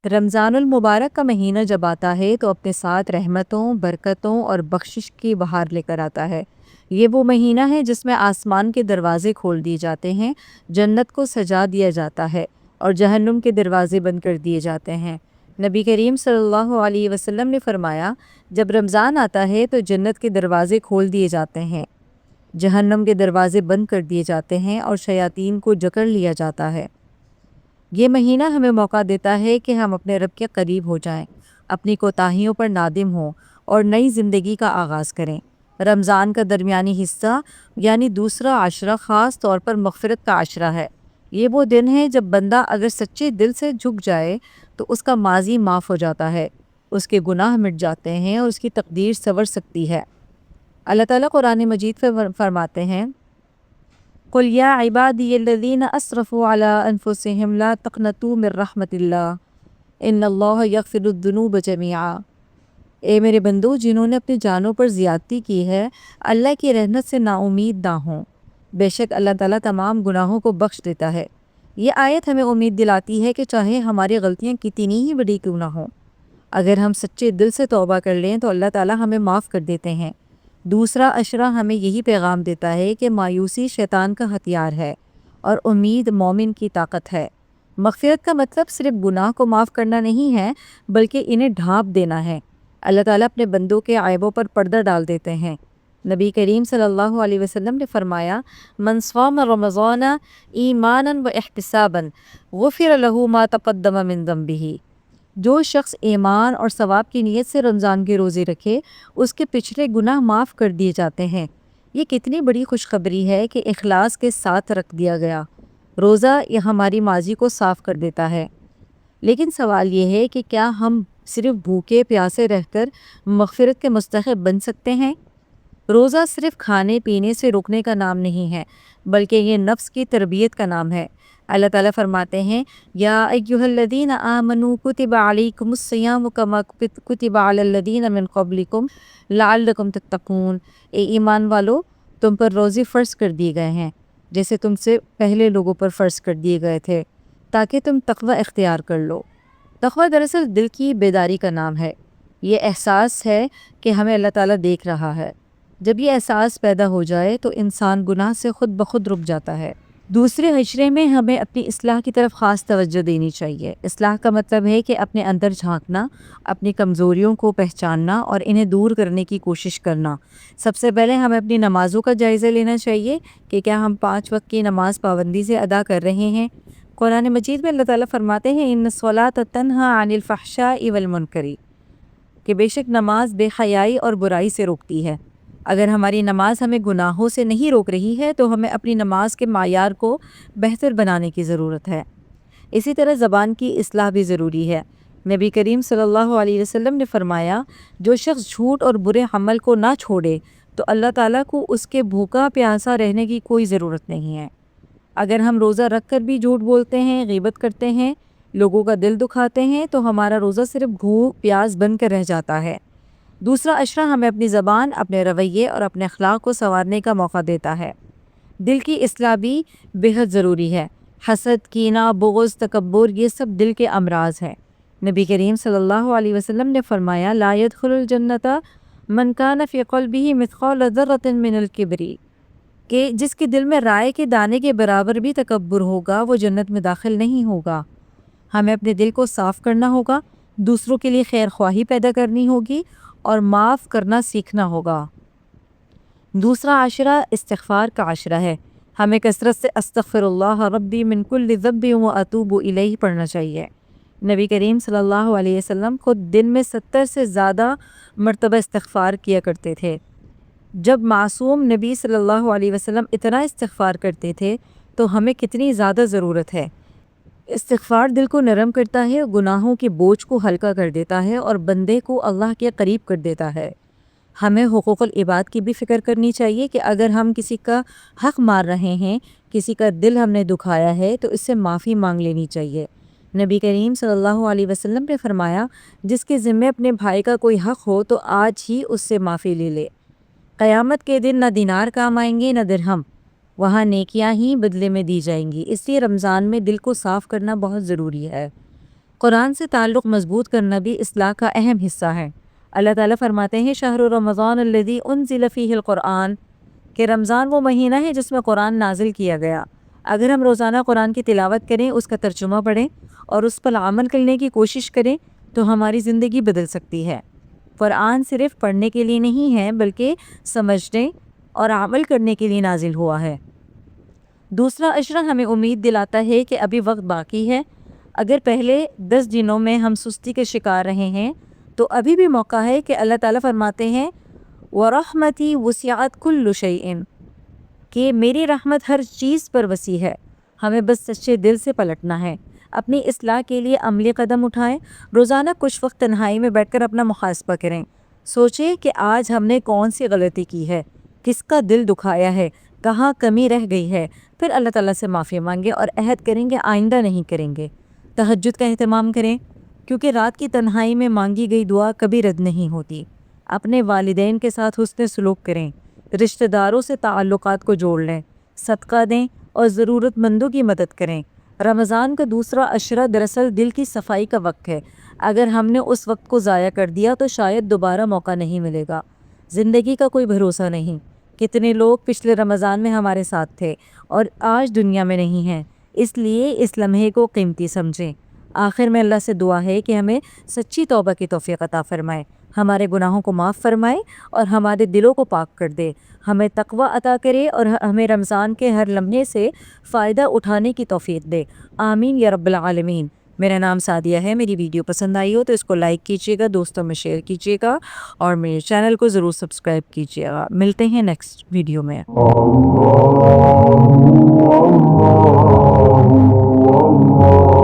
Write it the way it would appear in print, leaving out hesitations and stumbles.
رمضان المبارک کا مہینہ جب آتا ہے تو اپنے ساتھ رحمتوں، برکتوں اور بخشش کی بہار لے کر آتا ہے۔ یہ وہ مہینہ ہے جس میں آسمان کے دروازے کھول دیے جاتے ہیں، جنت کو سجا دیا جاتا ہے اور جہنم کے دروازے بند کر دیے جاتے ہیں۔ نبی کریم صلی اللہ علیہ وسلم نے فرمایا، جب رمضان آتا ہے تو جنت کے دروازے کھول دیے جاتے ہیں، جہنم کے دروازے بند کر دیے جاتے ہیں اور شیاطین کو جکڑ لیا جاتا ہے۔ یہ مہینہ ہمیں موقع دیتا ہے کہ ہم اپنے رب کے قریب ہو جائیں، اپنی کوتاہیوں پر نادم ہوں اور نئی زندگی کا آغاز کریں۔ رمضان کا درمیانی حصہ یعنی دوسرا عشرہ خاص طور پر مغفرت کا عشرہ ہے۔ یہ وہ دن ہے جب بندہ اگر سچے دل سے جھک جائے تو اس کا ماضی معاف ہو جاتا ہے، اس کے گناہ مٹ جاتے ہیں اور اس کی تقدیر سنور سکتی ہے۔ اللہ تعالیٰ قرآن مجید میں فرماتے ہیں، قل یا عبادی الذین اسرفوا علی انفسہم لا تقنطوا من رحمت اللہ ان اللہ یغفر الذنوب جميعا۔ اے میرے بندو، جنہوں نے اپنی جانوں پر زیادتی کی ہے، اللہ کی رحمت سے نا امید نہ ہوں، بے شک اللہ تعالیٰ تمام گناہوں کو بخش دیتا ہے۔ یہ آیت ہمیں امید دلاتی ہے کہ چاہے ہماری غلطیاں کتنی ہی بڑی کیوں نہ ہوں، اگر ہم سچے دل سے توبہ کر لیں تو اللہ تعالیٰ ہمیں معاف کر دیتے ہیں۔ دوسرا عشرہ ہمیں یہی پیغام دیتا ہے کہ مایوسی شیطان کا ہتھیار ہے اور امید مومن کی طاقت ہے۔ مغفرت کا مطلب صرف گناہ کو معاف کرنا نہیں ہے، بلکہ انہیں ڈھانپ دینا ہے۔ اللہ تعالیٰ اپنے بندوں کے عیبوں پر پردہ ڈال دیتے ہیں۔ نبی کریم صلی اللہ علیہ وسلم نے فرمایا، من صام رمضان ایمانا و احتسابا غفر له ما تقدم من ذنبہ۔ جو شخص ایمان اور ثواب کی نیت سے رمضان کے روزے رکھے، اس کے پچھلے گناہ معاف کر دیے جاتے ہیں۔ یہ کتنی بڑی خوشخبری ہے کہ اخلاص کے ساتھ رکھ دیا گیا روزہ یہ ہماری ماضی کو صاف کر دیتا ہے۔ لیکن سوال یہ ہے کہ کیا ہم صرف بھوکے پیاسے رہ کر مغفرت کے مستحق بن سکتے ہیں؟ روزہ صرف کھانے پینے سے روکنے کا نام نہیں ہے، بلکہ یہ نفس کی تربیت کا نام ہے۔ اللہ تعالیٰ فرماتے ہیں، یا ایھا الذین آمنوا کتب علیکم الصیام کما کتب علی الذین من قبلکم لعلکم تتقون۔ اے ایمان والو، تم پر روزے فرض کر دیے گئے ہیں جیسے تم سے پہلے لوگوں پر فرض کر دیے گئے تھے، تاکہ تم تقوی اختیار کر لو۔ تقوی دراصل دل کی بیداری کا نام ہے۔ یہ احساس ہے کہ ہمیں اللہ تعالیٰ دیکھ رہا ہے۔ جب یہ احساس پیدا ہو جائے تو انسان گناہ سے خود بخود رک جاتا ہے۔ دوسرے عشرے میں ہمیں اپنی اصلاح کی طرف خاص توجہ دینی چاہیے۔ اصلاح کا مطلب ہے کہ اپنے اندر جھانکنا، اپنی کمزوریوں کو پہچاننا اور انہیں دور کرنے کی کوشش کرنا۔ سب سے پہلے ہمیں اپنی نمازوں کا جائزہ لینا چاہیے کہ کیا ہم 5 وقت کی نماز پابندی سے ادا کر رہے ہیں۔ قرآن مجید میں اللہ تعالیٰ فرماتے ہیں، ان الصلاۃ تنہی عن الفحشاء والمنکر، کہ بے شک نماز بے حیائی اور برائی سے روکتی ہے۔ اگر ہماری نماز ہمیں گناہوں سے نہیں روک رہی ہے تو ہمیں اپنی نماز کے معیار کو بہتر بنانے کی ضرورت ہے۔ اسی طرح زبان کی اصلاح بھی ضروری ہے۔ نبی کریم صلی اللہ علیہ وسلم نے فرمایا، جو شخص جھوٹ اور برے عمل کو نہ چھوڑے تو اللہ تعالیٰ کو اس کے بھوکا پیاسا رہنے کی کوئی ضرورت نہیں ہے۔ اگر ہم روزہ رکھ کر بھی جھوٹ بولتے ہیں، غیبت کرتے ہیں، لوگوں کا دل دکھاتے ہیں تو ہمارا روزہ صرف بھوک پیاس بن کر رہ جاتا ہے۔ دوسرا عشرہ ہمیں اپنی زبان، اپنے رویے اور اپنے اخلاق کو سنوارنے کا موقع دیتا ہے۔ دل کی اصلاح بھی بہت ضروری ہے۔ حسد، کینہ، بغض، تکبر، یہ سب دل کے امراض ہیں۔ نبی کریم صلی اللہ علیہ وسلم نے فرمایا، لا يدخل الجنۃ من کان فی قلبہ مثقال ذرۃ من الکبر، کہ جس کے دل میں رائے کے دانے کے برابر بھی تکبر ہوگا وہ جنت میں داخل نہیں ہوگا۔ ہمیں اپنے دل کو صاف کرنا ہوگا، دوسروں کے لیے خیر خواہی پیدا کرنی ہوگی اور معاف کرنا سیکھنا ہوگا۔ دوسرا عشرہ استغفار کا عشرہ ہے۔ ہمیں کثرت سے استغفر اللہ ربی من کل ذنب و اتوب الیہ پڑھنا چاہیے۔ نبی کریم صلی اللہ علیہ وسلم خود دن میں 70 سے زیادہ مرتبہ استغفار کیا کرتے تھے۔ جب معصوم نبی صلی اللہ علیہ وسلم اتنا استغفار کرتے تھے تو ہمیں کتنی زیادہ ضرورت ہے۔ استغفار دل کو نرم کرتا ہے، گناہوں کے بوجھ کو ہلکا کر دیتا ہے اور بندے کو اللہ کے قریب کر دیتا ہے۔ ہمیں حقوق العباد کی بھی فکر کرنی چاہیے کہ اگر ہم کسی کا حق مار رہے ہیں، کسی کا دل ہم نے دکھایا ہے تو اس سے معافی مانگ لینی چاہیے۔ نبی کریم صلی اللہ علیہ وسلم نے فرمایا، جس کے ذمے اپنے بھائی کا کوئی حق ہو تو آج ہی اس سے معافی لے لے۔ قیامت کے دن نہ دینار کام آئیں گے نہ درہم، وہاں نیکیاں ہی بدلے میں دی جائیں گی۔ اس لیے رمضان میں دل کو صاف کرنا بہت ضروری ہے۔ قرآن سے تعلق مضبوط کرنا بھی اصلاح کا اہم حصہ ہے۔ اللہ تعالیٰ فرماتے ہیں شہر رمضان الذی انزل فیہ القرآن، کہ رمضان وہ مہینہ ہے جس میں قرآن نازل کیا گیا۔ اگر ہم روزانہ قرآن کی تلاوت کریں، اس کا ترجمہ پڑھیں اور اس پر عمل کرنے کی کوشش کریں تو ہماری زندگی بدل سکتی ہے۔ قرآن صرف پڑھنے کے لیے نہیں ہے بلکہ سمجھنے اور عمل کرنے کے لیے نازل ہوا ہے۔ دوسرا عشرہ ہمیں امید دلاتا ہے کہ ابھی وقت باقی ہے۔ اگر پہلے 10 دنوں میں ہم سستی کے شکار رہے ہیں تو ابھی بھی موقع ہے کہ اللہ تعالیٰ فرماتے ہیں وَرَحْمَتِي وُسِعَتْ كُلُّ شَيْءٍ، کہ میری رحمت ہر چیز پر وسیع ہے۔ ہمیں بس سچے دل سے پلٹنا ہے، اپنی اصلاح کے لیے عملی قدم اٹھائیں۔ روزانہ کچھ وقت تنہائی میں بیٹھ کر اپنا محاسبہ کریں، سوچیں کہ آج ہم نے کون سی غلطی کی ہے، کس کا دل دکھایا ہے، کہاں کمی رہ گئی ہے۔ پھر اللہ تعالیٰ سے معافی مانگیں اور عہد کریں کہ آئندہ نہیں کریں گے۔ تہجد کا اہتمام کریں کیونکہ رات کی تنہائی میں مانگی گئی دعا کبھی رد نہیں ہوتی۔ اپنے والدین کے ساتھ حسن سلوک کریں، رشتہ داروں سے تعلقات کو جوڑ لیں، صدقہ دیں اور ضرورت مندوں کی مدد کریں۔ رمضان کا دوسرا عشرہ دراصل دل کی صفائی کا وقت ہے۔ اگر ہم نے اس وقت کو ضائع کر دیا تو شاید دوبارہ موقع نہیں ملے گا۔ زندگی کا کوئی بھروسہ نہیں، کتنے لوگ پچھلے رمضان میں ہمارے ساتھ تھے اور آج دنیا میں نہیں ہیں، اس لیے اس لمحے کو قیمتی سمجھیں۔ آخر میں اللہ سے دعا ہے کہ ہمیں سچی توبہ کی توفیق عطا فرمائے، ہمارے گناہوں کو معاف فرمائے اور ہمارے دلوں کو پاک کر دے، ہمیں تقوی عطا کرے اور ہمیں رمضان کے ہر لمحے سے فائدہ اٹھانے کی توفیق دے۔ آمین یا رب العالمین۔ میرا نام سعدیہ ہے۔ میری ویڈیو پسند آئی ہو تو اس کو لائک کیجیے گا، دوستوں میں شیئر کیجیے گا اور میرے چینل کو ضرور سبسکرائب کیجیے گا۔ ملتے ہیں نیکسٹ ویڈیو میں۔ اللہ